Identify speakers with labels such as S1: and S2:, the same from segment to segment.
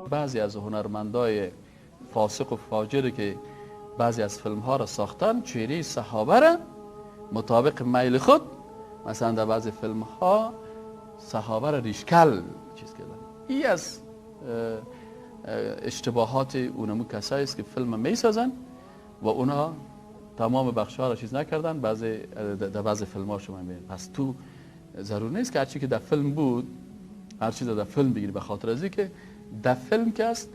S1: بعضی از هنرمندای فاسق و فاجری که بعضی از فیلم ها را ساختن چهره صحابه را مطابق میل خود، مثلا در بعضی فیلم ها صحابه را ریشکل چیز کردن. این از اشتباهات اونمو کسایی است که فیلم میسازن و اونا تمام بخش ها را چیز نکردن. در بعضی فیلم ها شما میبینید. پس تو ضرور نیست که هرچی که در فیلم بود هر چیز در فیلم بگیری، به خاطر از اینکه در فیلم که است،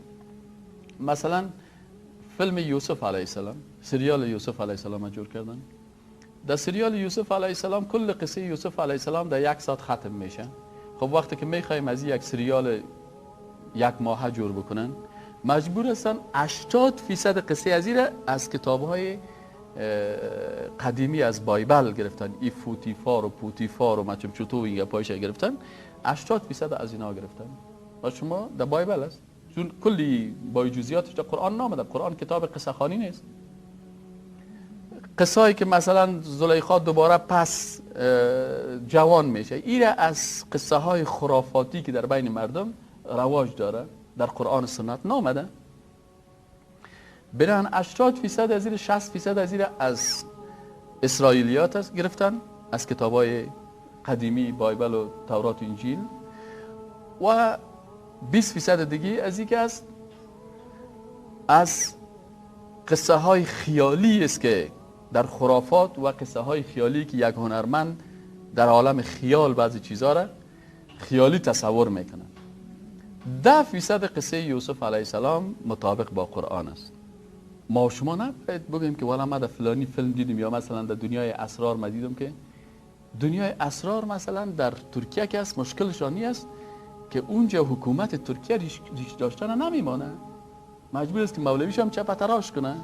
S1: مثلا فیلم یوسف علیه السلام، سریال یوسف علیه السلام جور کردن. در سریال یوسف علیه السلام کل قصه یوسف علیه السلام در 1 ساعت ختم میشه. خب وقتی که میخوایم از یک سریال 1 ماه جور بکنن، مجبور هستن 80% قصه از این از کتاب‌های قدیمی از بایبل گرفتن. ای فوتیفار و پوتیفار و مچم چطور این پایش گرفتن، 80% از اینا گرفتن. و شما در بایبل است، چون کلی با جزئیاتش در قرآن نامده. قرآن کتاب قصه خوانی نیست. قصه‌ای که مثلا زلیخا دوباره پس جوان میشه، این از قصه های خرافاتی که در بین مردم رواج داره در قرآن سنت نامده. برن 80% از این 60% از این از اسرائیلیات است گرفتن، از کتاب‌های قدیمی بایبل و تورات و انجیل، و 20% دیگه از اینکه از قصه های خیالی است که در خرافات و قصه های خیالی که یک هنرمند در عالم خیال بعضی چیزها را خیالی تصور میکنه. 10% قصه یوسف علیه السلام مطابق با قرآن است. ما شما نباید بگیم که والا ما در فلانی فیلم دیدیم، یا مثلا در دنیای اسرار ما دیدم. که دنیای اسرار مثلا در ترکیه که است، مشکلش آنی است که اونجا حکومت ترکیه ریش داشتن نمیمانه، مجبور است که مولویش هم چپ تراش کنه.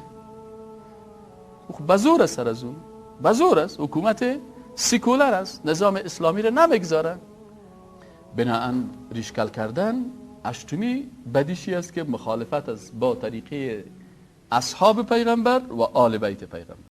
S1: بزور است، سر از اون بزور است، حکومت سیکولر است، نظام اسلامی را نمیگذاره. بناهن ریشکل کردن اشتمی بدیشی است که مخالفت است با طریقه اصحاب پیغمبر و آل بیت پیغمبر.